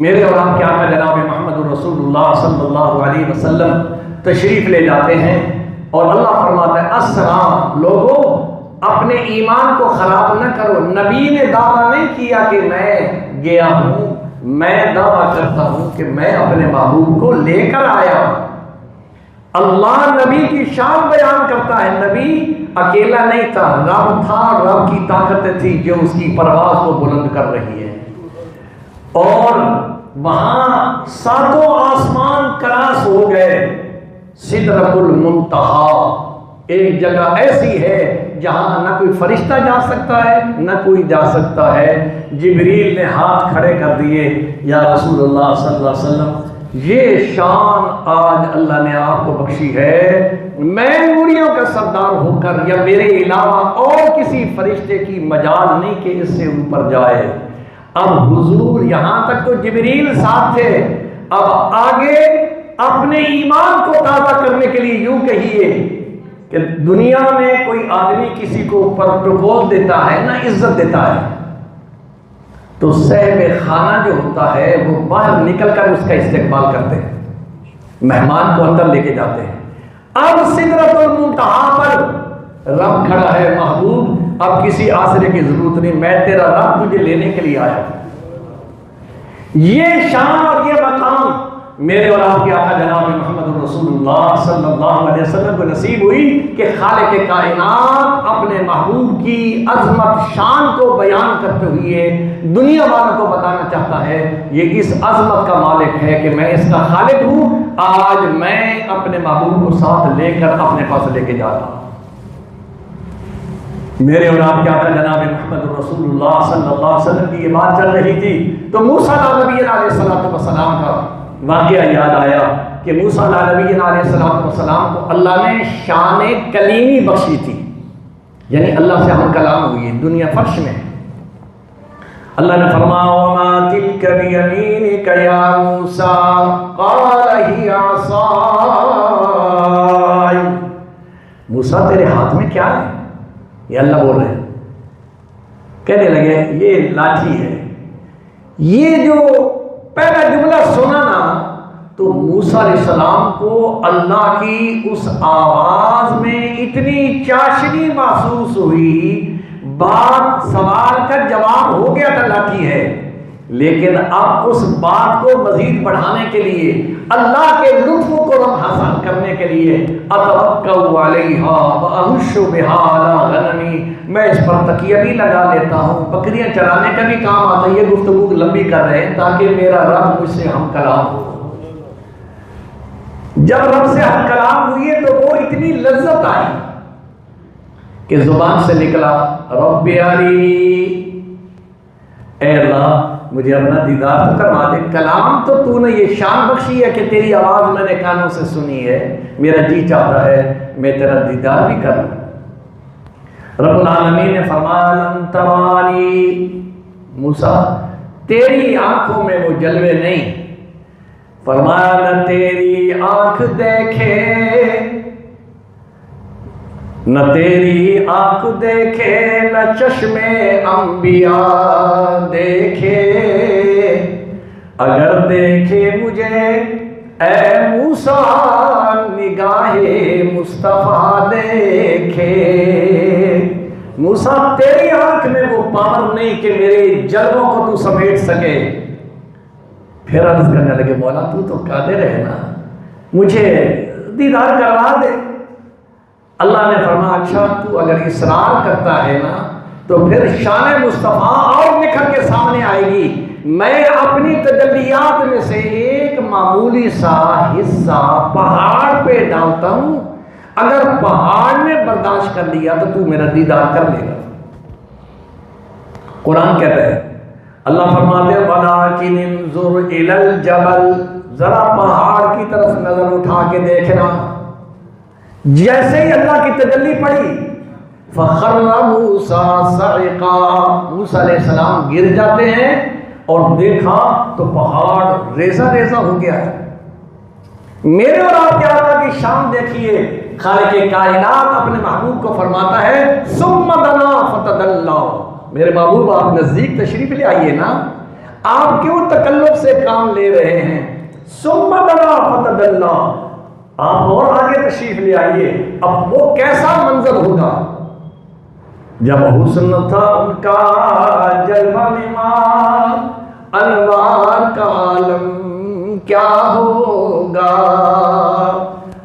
میرے اور آپ کے آقا جناب محمد رسول اللہ صلی اللہ علیہ وسلم تشریف لے جاتے ہیں اور اللہ فرماتا ہے السلام لوگوں اپنے ایمان کو خراب نہ کرو۔ نبی نے دعویٰ نہیں کیا کہ میں گیا ہوں، میں دعویٰ کرتا ہوں کہ میں اپنے محبوب کو لے کر آیا ہوں۔ اللہ نبی کی شان بیان کرتا ہے، نبی اکیلا نہیں تھا، رب تھا، رب کی طاقت تھی جو اس کی پرواز کو بلند کر رہی ہے، اور وہاں ساتوں آسمان کراس ہو گئے۔ سدرۃ المنتہا ایک جگہ ایسی ہے جہاں نہ کوئی فرشتہ جا سکتا ہے نہ کوئی جا سکتا ہے۔ جبریل نے ہاتھ کھڑے کر دیے، یا رسول اللہ صلی اللہ علیہ وسلم یہ شان آج اللہ نے آپ کو بخشی ہے، میں نوریوں کا سردار ہو کر یا میرے علاوہ اور کسی فرشتے کی مجال نہیں کہ اس سے اوپر جائے۔ اب حضور یہاں تک تو جبریل ساتھ تھے، اب آگے اپنے ایمان کو تازہ کرنے کے لیے یوں کہیے کہ دنیا میں کوئی آدمی کسی کو پروٹوکول دیتا ہے نہ عزت دیتا ہے، تو صاحب خانہ جو ہوتا ہے وہ باہر نکل کر اس کا استقبال کرتے ہیں، مہمان کو اندر لے کے جاتے ہیں۔ اب سدرۃ المنتہا پر رب کھڑا ہے، محبوب اب کسی آسرے کی ضرورت نہیں، میں تیرا رب تجھے لینے کے لیے آیا ہوں۔ یہ شان اور یہ مقام میرے اور آپ کے آقا جناب محمد رسول اللہ صلی اللہ علیہ وسلم کو نصیب ہوئی کہ خالق کائنات اپنے محبوب کی عظمت شان کو بیان کرتے ہوئے دنیا والوں کو بتانا چاہتا ہے یہ اس عظمت کا مالک ہے کہ میں اس کا خالق ہوں، آج میں اپنے محبوب کو ساتھ لے کر اپنے پاس لے کے جاتا ہوں۔ میرے اور آپ کے آقا جناب محمد رسول اللہ صلی اللہ علیہ وسلم کی یہ بات چل رہی تھی تو موسیٰ نبی علیہ السلام کا واقعہ یاد آیا کہ موسیٰ نبی علیہ السلام کو اللہ نے شان کلیمی بخشی تھی، یعنی اللہ سے ہم کلام ہوئی دنیا فرش میں۔ اللہ نے فرمایا وَمَا تِلْكَ بِيَمِينِكَ يَا مُوسَىٰ قَالَ هِيَ عَصَايَ، موسیٰ تیرے ہاتھ میں کیا ہے؟ یہ اللہ بول رہے ہیں، کہنے لگے یہ لاٹھی ہے۔ یہ جو پہلا جملہ سنا نا تو موسیٰ علیہ السلام کو اللہ کی اس آواز میں اتنی چاشنی محسوس ہوئی، بات سوال کا جواب ہو گیا تھا لاٹھی ہے، لیکن اب اس بات کو مزید بڑھانے کے لیے اللہ کے لطف کو حاصل کرنے کے لیے اتوکل علیہا واہش بہا علی غنمی، میں اس پر تکیہ بھی لگا لیتا ہوں، بکریاں چرانے کا بھی کام آتا ہے۔ یہ گفتگو لمبی کر رہے ہیں تاکہ میرا رب مجھ سے ہم کلام ہو۔ جب رب سے ہم کلام ہوئے تو وہ اتنی لذت آئی کہ زبان سے نکلا رب ارینی، اے اللہ مجھے اپنا دیدار تو کروا دے۔ کلام تو نے یہ شان بخشی ہے کہ تیری آواز میں نے کانوں سے سنی ہے، میرا جی چاہتا ہے میں تیرا دیدار بھی کروں۔ رب العالمین نے فرمایا لن ترانی، موسیٰ تیری آنکھوں میں وہ جلوے نہیں، فرمایا نہ تیری آنکھ دیکھے، نہ تیری آنکھ دیکھے نہ چشم انبیاء دیکھے، اگر دیکھے مجھے اے موسیٰ نگاہ مصطفیٰ دیکھے۔ موسیٰ تیری آنکھ میں وہ پاور نہیں کہ میرے جلووں کو تو سمیٹ سکے۔ پھر عرض کرنے لگے مولا تو قادر ہے نا، مجھے دیدار کروا دے۔ اللہ نے فرمایا اچھا تو اگر اصرار کرتا ہے نا تو پھر شان مصطفیٰ اور نکھر کے سامنے آئے گی۔ میں اپنی تجلیات میں سے ایک معمولی سا حصہ پہاڑ پہ ڈالتا ہوں، اگر پہاڑ نے برداشت کر لیا تو میرا دیدار کر لے گا۔ قرآن کہتا ہے، اللہ فرماتے ہیں وَلَٰكِنِ انظُرْ إِلَى الْجَبَلِ، ذرا پہاڑ کی طرف نظر اٹھا کے دیکھنا۔ جیسے ہی اللہ کی تجلی پڑی فَخَرَّ مُوسَىٰ صَعِقًا، موسیٰ علیہ السلام گر جاتے ہیں اور دیکھا تو پہاڑ ریزہ ریزہ ہو گیا ہے۔ میرے اور آپ کے آقا کی شان دیکھیے، خالق کائنات اپنے محبوب کو فرماتا ہے ثُمَّ دَنَا فَتَدَلَّىٰ، میرے محبوب آپ نزدیک تشریف لے آئیے نا، آپ کیوں تکلف سے کام لے رہے ہیں؟ ثم دنا فتدلا، آپ اور آگے تشریف لے آئیے. اب وہ کیسا منظر ہوگا جب حسن تھا ان کا جلوہ نما، انوار کا عالم کیا ہوگا.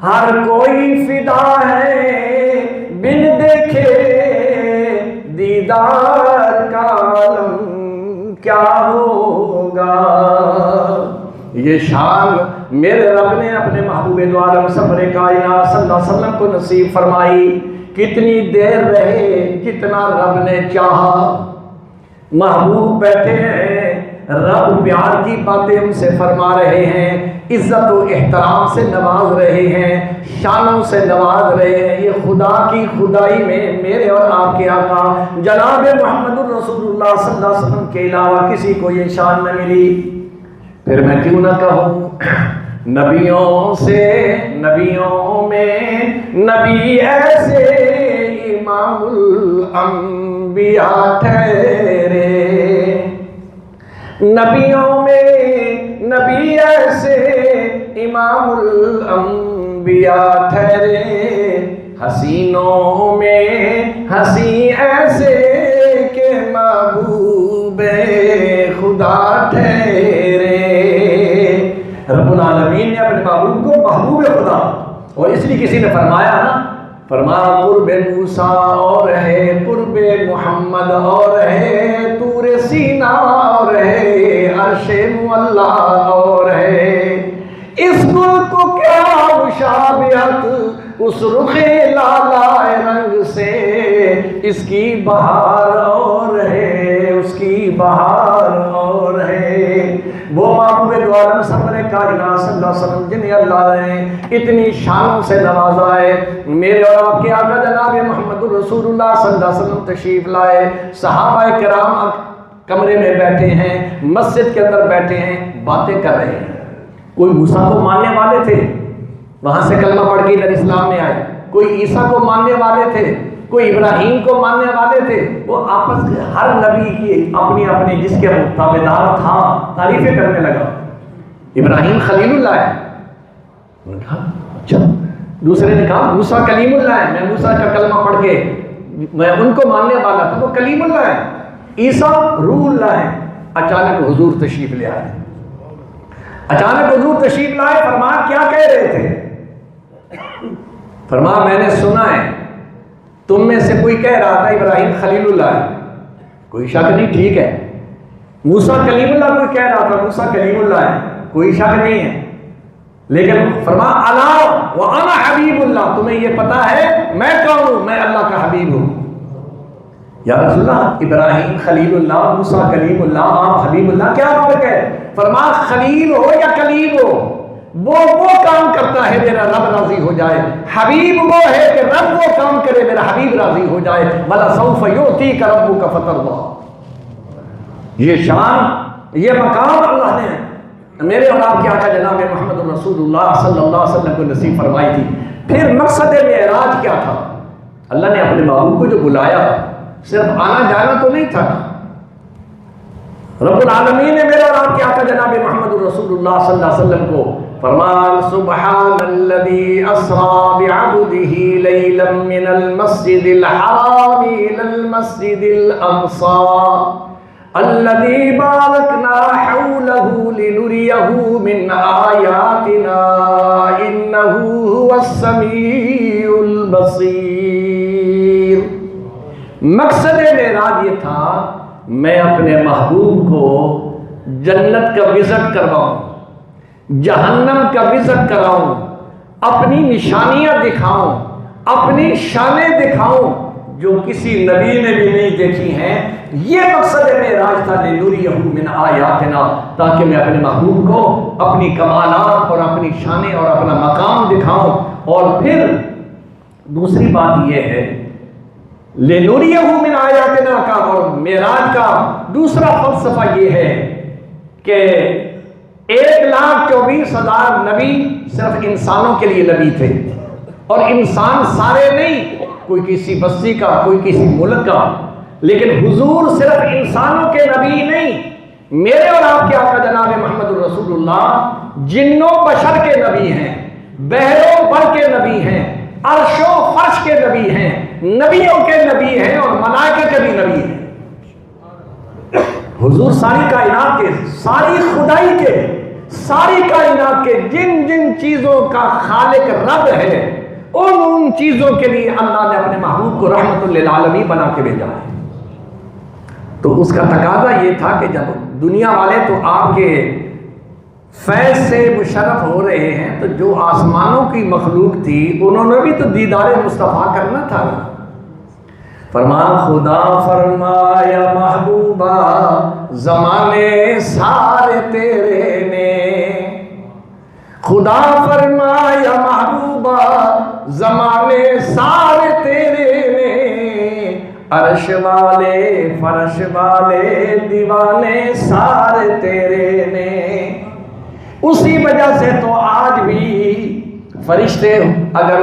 ہر کوئی فدا ہے بن دیکھے دیدار کا عالم کیا ہوگا. یہ شان میرے رب نے اپنے محبوب دو عالم سرور کائنات صلی اللہ علیہ وسلم کو نصیب فرمائی. کتنی دیر رہے جتنا رب نے چاہا. محبوب بیٹھے ہیں، رب پیار کی باتیں ان سے فرما رہے ہیں، عزت و احترام سے نواز رہے ہیں، شانوں سے نواز رہے ہیں. یہ خدا کی خدائی میں میرے اور آپ کے آقا جناب محمد الرسول اللہ صلی اللہ علیہ وسلم کے علاوہ کسی کو یہ شان نہ ملی. پھر میں کیوں نہ کہوں نبیوں سے، نبیوں میں نبی ایسے امام الانبیاء ٹھہرے. نبیوں میں نبی ایسے امام الانبیاء ٹھہرے. حسینوں میں حسین ایسے کہ محبوب خدا ٹھہرے. رب العالمین نے اپنے محبوب کو محبوب خدا، اور اس لیے کسی نے فرمایا نا، فرمایا قرب موسیٰ اور ہے، قرب محمد اور ہے، طور سینا اور ہے، عرش معلا اور ہے. اس گل کو کیا مشابہت اس رخ لالائے رنگ سے، اس کی بہار اور ہے، اس کی بہار اور ہے. وہ محبوب دو عالم سرور کائنات صلی اللہ علیہ وسلم جنہیں اللہ نے اتنی شانوں سے نوازا ہے. میرے اور آپ کے آقا جناب محمد الرسول اللہ صلی اللہ علیہ وسلم تشریف لائے. صحابہ کرام کمرے میں بیٹھے ہیں، مسجد کے اندر بیٹھے ہیں، باتیں کر رہے ہیں. کوئی موسیٰ کو ماننے والے تھے، وہاں سے کلمہ پڑھ کے ادھر اسلام میں آئے. کوئی عیسیٰ کو ماننے والے تھے، کوئی ابراہیم کو ماننے والے تھے. وہ آپس کے ہر نبی کی اپنی اپنی جس کے تابعدار تھا تعریفیں کرنے لگا. ابراہیم خلیل اللہ ہے، انہوں نے کہا اچھا. دوسرے نے کہا موسیٰ کلیم اللہ ہے، میں موسیٰ کا کلمہ پڑھ کے میں ان کو ماننے والا تھا، وہ کلیم اللہ ہے. عیسیٰ روح اللہ ہے. اچانک حضور تشریف لے آئے. اچانک حضور تشریف لائے. فرمایا کیا کہہ رہے تھے؟ فرمایا میں نے سنا ہے تم میں سے کوئی کہہ رہا تھا ابراہیم خلیل اللہ ہے. کوئی شک نہیں، ٹھیک ہے. موسیٰ کلیم اللہ کوئی کہہ رہا تھا موسیٰ کلیم اللہ ہے، کوئی شک نہیں ہے. لیکن فرمایا الا وانا حبیب اللہ، تمہیں یہ پتا ہے میں کون ہوں؟ میں اللہ کا حبیب ہوں. یا رسول اللہ ابراہیم خلیل اللہ، موسیٰ کلیم اللہ، آپ حبیب اللہ، کیا فرق ہے؟ فرمایا خلیل ہو یا کلیم ہو، وہ کام کرتا ہے میرا رب راضی ہو جائے. حبیب وہ ہے کہ رب وہ کام کرے میرا حبیب راضی ہو جائے. وَلَسَوْفَ يُؤْتِيكَ رَبُّكَ فَتَرْضَىٰ. یہ شان، یہ مقام اللہ نے میرے اور آپ کے آقا جناب محمد الرسول اللہ صلی اللہ علیہ وسلم کو نصیب فرمائی تھی. پھر مقصد معراج کیا تھا؟ اللہ نے اپنے محبوب کو جو بلایا صرف آنا جانا تو نہیں تھا. رب العالمین نے میرے اور آپ کے آقا جناب محمد الرسول اللہ صلی اللہ علیہ وسلم کو فرمان سبحان الذي اسرى بعبده ليلا من المسجد الحرام الى المسجد الاقصى الذي باركنا حوله لنريه من آياتنا انه هو السميع البصير. مقصد معراج یہ تھا میں اپنے محبوب کو جنت کا وزٹ کرواؤں، جہنم کا وزٹ کراؤں، اپنی نشانیاں دکھاؤں، اپنی شانیں دکھاؤں جو کسی نبی نے بھی نہیں دیکھی ہیں. یہ مقصد معراج تھا لنریہ من آیاتنا، تاکہ میں اپنے محبوب کو اپنی کمالات اور اپنی شانیں اور اپنا مقام دکھاؤں. اور پھر دوسری بات یہ ہے لنریہ من آیاتنا کا اور معراج کا دوسرا فلسفہ یہ ہے کہ 1,24,000 نبی صرف انسانوں کے لیے نبی تھے، اور انسان سارے نہیں، کوئی کسی بستی کا، کوئی کسی ملک کا. لیکن حضور صرف انسانوں کے نبی نہیں، میرے اور آپ کے آقا جناب محمد الرسول اللہ جنوں بشر کے نبی ہیں، بحر و بر کے نبی ہیں، عرش و فرش کے نبی ہیں، نبیوں کے نبی ہیں اور ملائکہ کے بھی نبی ہیں۔ حضور ساری کائنات کے، ساری خدائی کے، ساری کائنات کے جن جن چیزوں کا خالق رب ہے، ان چیزوں کے لیے اللہ نے اپنے محبوب کو رحمت للعالمین بنا کے بھیجا ہے۔ تو اس کا تقاضا یہ تھا کہ جب دنیا والے تو آپ کے فیض سے مشرف ہو رہے ہیں، تو جو آسمانوں کی مخلوق تھی انہوں نے بھی تو دیدار مصطفیٰ کرنا تھا۔ فرمان خدا فرمایا محبوبہ زمانے سارے تیرے نے، خدا فرمایا محبوبہ زمانے سارے تیرے نے، عرش والے فرش والے دیوانے سارے تیرے نے۔ اسی وجہ سے تو آج بھی فرشتے اگر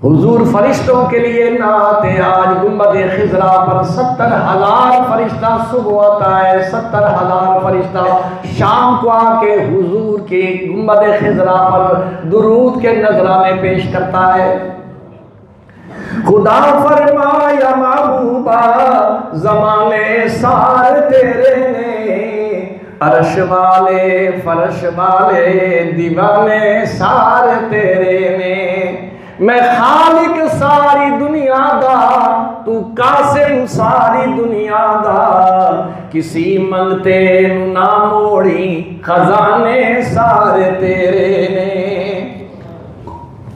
حضور فرشتوں کے لیے نعت آج گنبد خضرا پر 70,000 فرشتہ صبح آتا ہے، 70,000 فرشتہ شام کو آ کے حضور کی گنبد خضرا پر درود کے نذرانے پیش کرتا ہے۔ خدا فرمایا محبوبہ زمانے سارے تیرے نے، عرش والے فرش والے دیوانے سارے تیرے نے۔ میں خالق ساری دنیا دا، تو قاسم ساری دنیا دا، کسی منگتے نہ موڑی خزانے سارے تیرے نے۔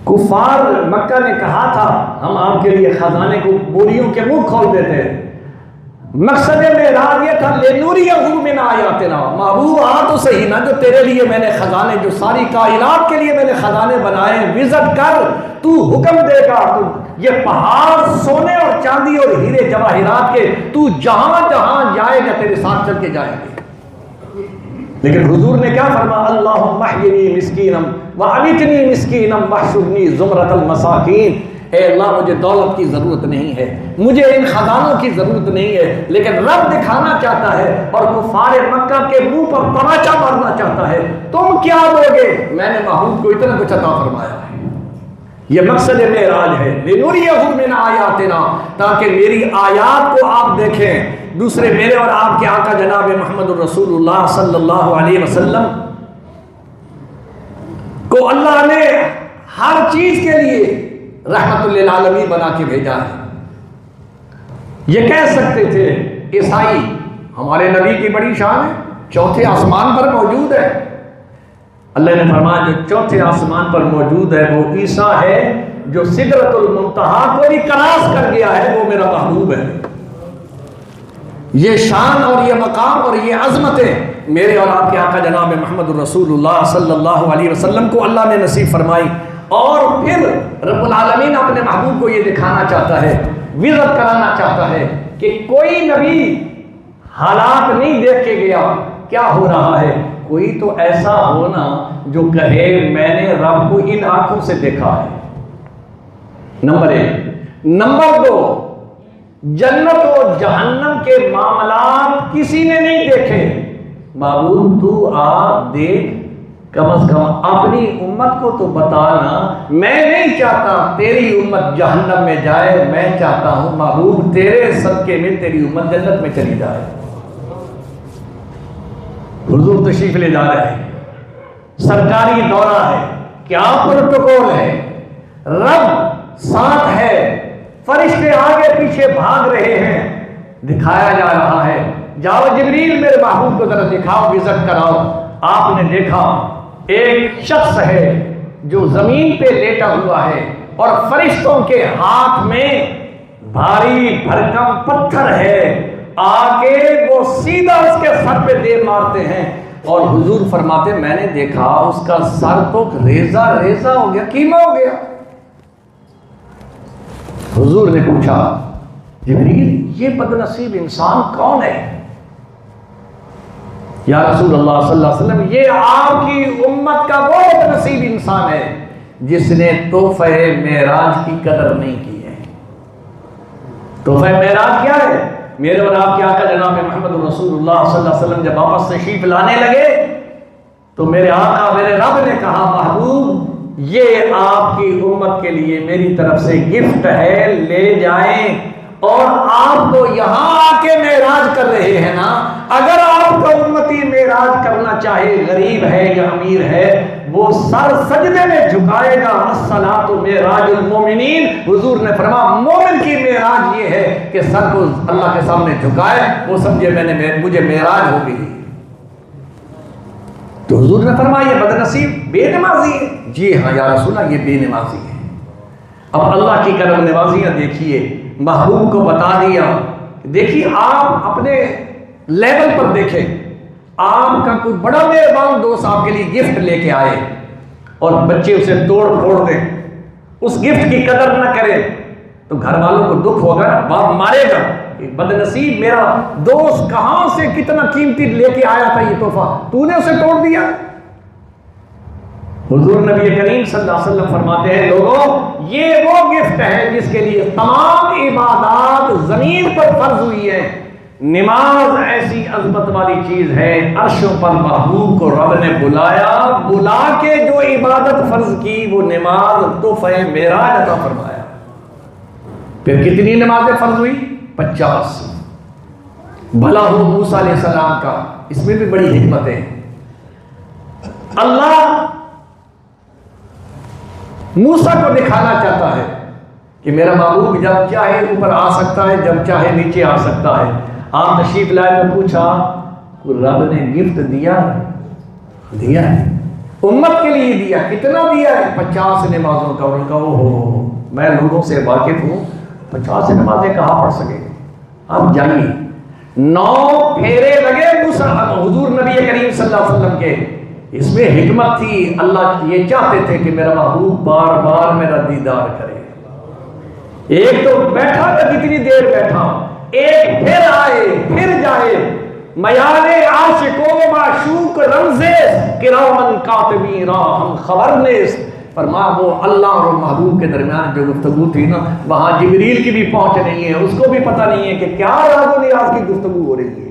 کفار مکہ نے کہا تھا ہم آپ کے لیے خزانے کو بوریوں کے منہ کھول دیتے ہیں۔ مقصد معراج یہ تھا لنوریہ من آیاتنا، محبوب آ تو صحیح نا، جو تیرے لیے میں نے خزانے، جو ساری کائنات کے لیے میں نے خزانے بنائے، وزٹ کر، تو حکم دے گا، تو یہ پہاڑ سونے اور چاندی اور ہیرے جواہرات کے، تو جہاں جہاں جائے گا تیرے ساتھ چل کے جائیں گے۔ لیکن حضور نے کیا فرمایا؟ اللہم احیینی مسکینم وامیتنی مسکینم واحشرنی زمرۃ المساکین۔ اے اللہ مجھے دولت کی ضرورت نہیں ہے، مجھے ان خزانوں کی ضرورت نہیں ہے، لیکن رب دکھانا چاہتا ہے اور کفار مکہ کے منہ پر تماچا مارنا چاہتا ہے، تم کیا دو گے؟ میں نے محبوب کو اتنا کچھ عطا فرمایا ہے۔ یہ مقصد معراج ہے، لنوریہ من آیاتنا، تاکہ میری آیات کو آپ دیکھیں۔ دوسرے میرے اور آپ کے آقا جناب محمد الرسول اللہ صلی اللہ علیہ وسلم کو اللہ نے ہر چیز کے لیے رحمت للعالمین بنا کے بھیجا ہے۔ یہ کہہ سکتے تھے عیسائی ہمارے نبی کی بڑی شان ہے، چوتھے آسمان پر موجود ہے۔ اللہ نے فرمایا جو چوتھے آسمان پر موجود ہے وہ عیسیٰ ہے، جو سدرۃ المنتہا کو بھی کراس کر گیا ہے، وہ میرا محبوب ہے۔ یہ شان اور یہ مقام اور یہ عظمتیں میرے اور آپ کے آقا جناب محمد الرسول اللہ صلی اللہ علیہ وسلم کو اللہ نے نصیب فرمائی۔ اور پھر رب العالمین اپنے محبوب کو یہ دکھانا چاہتا ہے، وزٹ کرانا چاہتا ہے کہ کوئی نبی حالات نہیں دیکھ کے گیا کیا ہو رہا ہے، کوئی تو ایسا ہونا جو کہے میں نے رب کو ان آنکھوں سے دیکھا ہے۔ نمبر 1۔ نمبر 2، جنت و جہنم کے معاملات کسی نے نہیں دیکھے، محبوب تو آ دیکھ، کم از کم اپنی امت کو تو بتانا۔ میں نہیں چاہتا تیری امت جہنم میں جائے، میں چاہتا ہوں محبوب تیرے صدقے میں تیری امت جنت میں چلی جائے۔ حضور تشریف لے جا رہے ہیں، سرکاری دورہ ہے، کیا پروٹوکول ہے، رب ساتھ ہے، فرشتے آگے پیچھے بھاگ رہے ہیں، دکھایا جا رہا ہے، جاؤ جبریل میرے محبوب کو ذرا دکھاؤ، وزٹ کراؤ۔ آپ نے دیکھا ایک شخص ہے جو زمین پہ لیٹا ہوا ہے اور فرشتوں کے ہاتھ میں بھاری بھرکم پتھر ہے، آگے وہ سیدھا اس کے سر پہ دے مارتے ہیں، اور حضور فرماتے میں نے دیکھا اس کا سر تو ریزہ ریزہ ہو گیا، کیما ہو گیا۔ حضور نے پوچھا جبریل یہ بد نصیب انسان کون ہے؟ یا رسول اللہ صلی اللہ علیہ وسلم یہ آپ کی امت کا وہ بد نصیب انسان ہے جس نے تحفہ معراج کی قدر نہیں کی ہے۔ تحفہ معراج کیا ہے؟ میرے اور آپ کے آقا جناب محمد رسول اللہ صلی اللہ علیہ وسلم جب واپس تشریف لانے لگے تو میرے آقا میرے رب نے کہا محبوب یہ آپ کی امت کے لیے میری طرف سے گفٹ ہے، لے جائیں۔ اور آپ تو یہاں آ کے معراج کر رہے ہیں نا، اگر آپ کا امتی معراج کرنا چاہے، غریب ہے یا امیر ہے، وہ سر سجدے میں جھکائے گا۔ الصلاۃ معراج المومنین، حضور نے فرمایا مومن کی معراج یہ ہے کہ سر کو اللہ کے سامنے جھکائے، وہ سمجھے مجھے معراج ہو گئی۔ تو حضور نے فرمایا یہ بد نصیب بے نمازی ہے۔ جی ہاں یا رسول اللہ، یہ بے نمازی ہے۔ اب اللہ کی کرم نوازیاں دیکھیے، محبوب کو بتا دیا۔ دیکھیے آپ اپنے لیول پر دیکھیں، آپ کا کوئی بڑا مہربان دوست آپ کے لیے گفٹ لے کے آئے اور بچے اسے توڑ پھوڑ دیں، اس گفٹ کی قدر نہ کریں تو گھر والوں کو دکھ ہوگا، باپ مارے گا، بد نصیب میرا دوست کہاں سے کتنا قیمتی لے کے آیا تھا یہ تحفہ، تو نے اسے توڑ دیا۔ حضور نبی کریم صلی اللہ علیہ وسلم فرماتے ہیں لوگوں یہ وہ گفٹ ہے جس کے لیے تمام عبادات زمین پر فرض ہوئی ہے۔ نماز ایسی عظمت والی چیز ہے، عرشوں پر محبوب کو رب نے بلایا، بلا کے جو عبادت فرض کی وہ نماز تحفہ معراج عطا فرمایا۔ پھر کتنی نمازیں فرض ہوئی؟ 50۔ بھلا ہو موسیٰ علیہ السلام کا، اس میں بھی بڑی حکمت ہے۔ اللہ موسیٰ کو دکھانا چاہتا ہے کہ میرا محبوب جب چاہے اوپر آ سکتا ہے، جب چاہے نیچے آ سکتا ہے۔ آپ تشریف لائے تو پوچھا رب نے گفٹ دیا ہے امت کے لیے، دیا کتنا دیا ہے؟ 50 نمازوں کا۔ ان کا اوہو میں لوگوں سے واقف ہوں، 50 نمازیں کہاں پڑھ سکے؟ آپ جائیے 9 پھیرے لگے حضور نبی کریم صلی اللہ علیہ وسلم کے، اس میں حکمت تھی۔ اللہ یہ چاہتے تھے کہ میرا محبوب بار بار میرا دیدار کرے۔ ایک تو بیٹھا تھا کتنی دیر بیٹھا، ایک پھر آئے پھر جائے، میان عاشقوں معشوق رمزیز کرامن کاتبین راہم خبر نیز۔ فرمایا وہ اللہ اور محبوب کے درمیان جو گفتگو تھی نا، وہاں جبریل کی بھی پہنچ نہیں ہے، اس کو بھی پتہ نہیں ہے کہ کیا راز و نیاز کی گفتگو ہو رہی ہے۔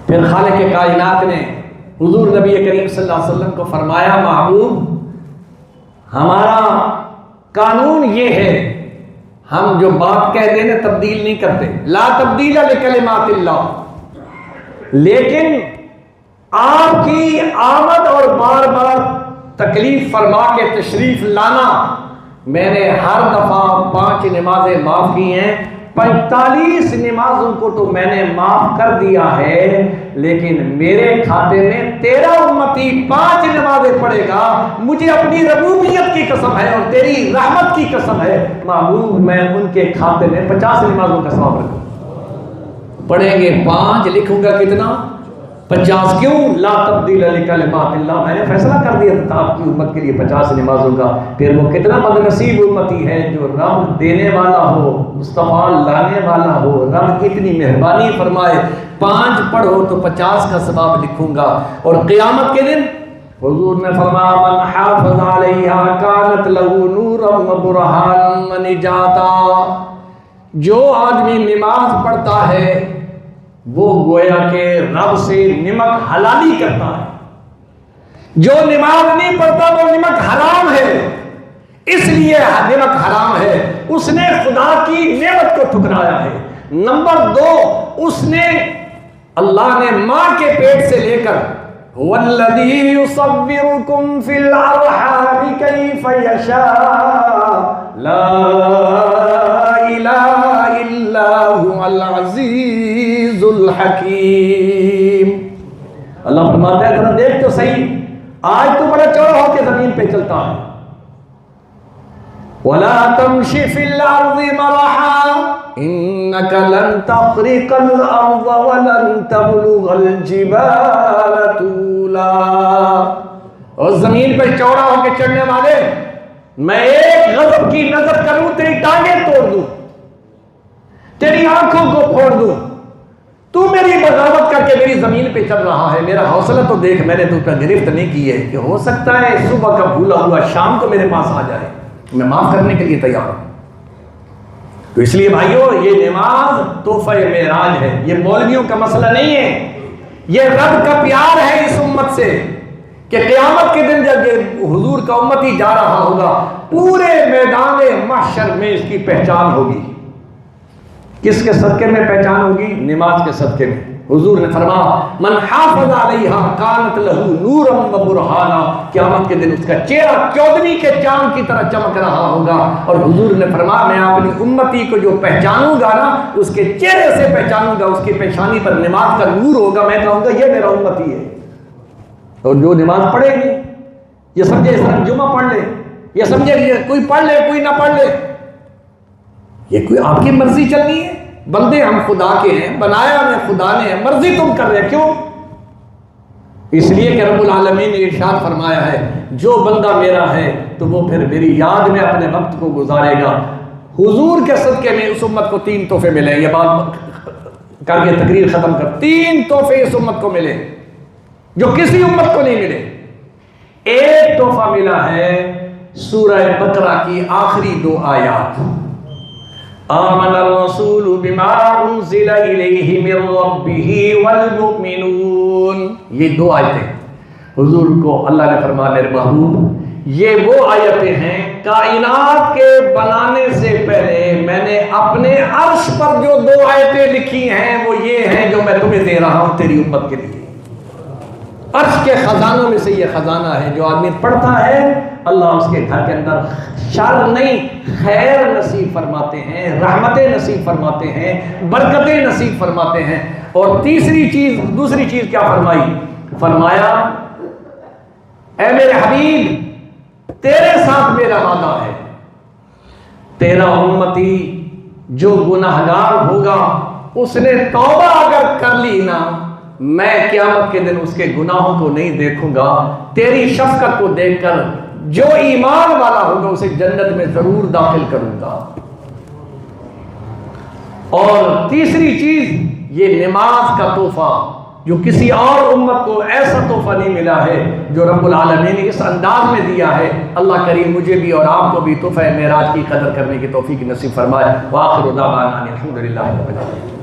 پھر خالق کائنات نے حضور نبی کریم صلی اللہ علیہ وسلم کو فرمایا محبوب ہمارا قانون یہ ہے، ہم جو بات کہہ دیں نا تبدیل نہیں کرتے، لا تبدیل لکلمات اللہ، لیکن آپ کی آمد اور بار بار تکلیف فرما کے تشریف لانا، میں نے ہر دفعہ 5 نمازیں معاف کی ہیں، 45 نمازوں کو تو میں نے معاف کر دیا ہے، لیکن میرے کھاتے میں 13 امتی 5 نمازیں پڑھے گا، مجھے اپنی ربوبیت کی قسم ہے اور تیری رحمت کی قسم ہے محبوب میں ان کے کھاتے میں 50 نمازوں کا ثواب رکھوں۔ پڑھیں گے 5 لکھوں گا کتنا؟ 50۔ کیوں؟ لا تبدیل لکلمات اللہ، میں نے فیصلہ کر دیا تھا آپ کی امت کے لیے 50 نمازوں کا۔ پھر وہ کتنا بد نصیب امتی ہے جو رب دینے والا ہو، مصطفیٰ لانے والا ہو، رب اتنی مہربانی فرمائے 5 پڑھو تو 50 کا ثواب لکھوں گا۔ اور قیامت کے دن حضور نے فرمایا من حافظ علیہا کانت لہ نورا و برہان و نجاتا، جو آدمی نماز پڑھتا ہے وہ گویا کہ رب سے نمک حلالی کرتا ہے، جو نماز نہیں پڑھتا وہ نمک حرام ہے، اس لیے نمک حرام ہے، اس نے خدا کی نعمت کو ٹھکرایا ہے۔ نمبر 2، اس نے اللہ نے ماں کے پیٹ سے لے کر والذی یصورکم فی الارحام کیف یشاء لا الہ الا هو العزیز الحکیم۔ اللہ فرماتا ہے ذرا دیکھ تو صحیح، آج تو بڑا چوڑا ہو کے زمین پہ چلتا ہے، وَلَا تَمْشِ فِي الْأَرْضِ مَرَحًا إِنَّكَ لَن تَخْرِقَ الْأَرْضَ وَلَن تَبْلُغَ الْجِبَالَ طُولًا۔ اور زمین پہ چوڑا ہو کے چڑھنے والے، میں ایک غضب کی نظر کروں تیری ٹانگیں توڑ دوں، تیری آنکھوں کو پھوڑ دوں، تو میری بغاوت کر کے میری زمین پہ چل رہا ہے، میرا حوصلہ تو دیکھ، میں نے تو گرفت نہیں کی ہے کہ ہو سکتا ہے صبح کا بھولا ہوا شام کو میرے پاس آ جائے، میں معاف کرنے کے لیے تیار ہوں۔ تو اس لیے بھائیو یہ نماز تحفہ معراج ہے، یہ مولویوں کا مسئلہ نہیں ہے، یہ رب کا پیار ہے اس امت سے کہ قیامت کے دن جب یہ حضور کا امتی جا رہا ہوگا پورے میدان محشر میں اس کی پہچان ہوگی۔ کس کے صدقے میں پہچان ہوگی؟ نماز کے صدقے میں۔ حضور نے فرمایا من حافظ علیہا کانت لہو نورا و برہانا، قیامت کے دن اس کا چہرہ چودنی کے چاند کی طرح چمک رہا ہوگا، اور حضور نے فرمایا میں اپنی امتی کو جو پہچانوں گا نا اس کے چہرے سے پہچانوں گا، اس کی پیشانی پر نماز کا نور ہوگا، میں کہوں گا یہ میرا امتی ہے۔ اور جو نماز پڑھے گی یہ سمجھے اس طرح جمعہ پڑھ لے، یہ سمجھے کوئی پڑھ لے کوئی نہ پڑھ لے، یہ کوئی آپ کی مرضی چلنی ہے؟ بندے ہم خدا کے ہیں، بنایا ہمیں خدا نے ہے، مرضی تم کر رہے کیوں؟ اس لیے کہ رب العالمین نے ارشاد فرمایا ہے جو بندہ میرا ہے تو وہ پھر میری یاد میں اپنے وقت کو گزارے گا۔ حضور کے صدقے میں اس امت کو 3 تحفے ملے، یہ بات کر کے تقریر ختم کر، 3 تحفے اس امت کو ملے جو کسی امت کو نہیں ملے۔ ایک تحفہ ملا ہے سورہ بقرہ کی آخری 2 آیات، آمن الرسول بما انزل الیہ من ربہ والمؤمنون، یہ 2 آیتیں حضور کو اللہ نے فرمایا میرے محبوب یہ وہ آیتیں ہیں کائنات کے بنانے سے پہلے میں نے اپنے عرش پر جو 2 آیتیں لکھی ہیں وہ یہ ہیں جو میں تمہیں دے رہا ہوں تیری امت کے لیے۔ عرش کے خزانوں میں سے یہ خزانہ ہے، جو آدمی پڑھتا ہے اللہ اس کے گھر کے اندر شر نہیں خیر نصیب فرماتے ہیں، رحمتیں نصیب فرماتے ہیں، برکتیں نصیب فرماتے ہیں۔ اور دوسری چیز کیا فرمائی؟ فرمایا اے میرے حبیب تیرے ساتھ میرا وعدہ ہے، تیرا امتی جو گناہگار ہوگا اس نے توبہ اگر کر لی نا میں قیامت کے دن اس کے گناہوں کو نہیں دیکھوں گا، تیری شفقت کو دیکھ کر جو ایمان والا ہوگا اسے جنت میں ضرور داخل کروں گا۔ اور تیسری چیز یہ نماز کا تحفہ جو کسی اور امت کو ایسا تحفہ نہیں ملا ہے جو رب العالمین نے اس انداز میں دیا ہے۔ اللہ کریم مجھے بھی اور آپ کو بھی تحفہ معراج کی قدر کرنے کی توفیق نصیب فرمائے۔ وآخر دعوانا الحمدللہ رب العالمین۔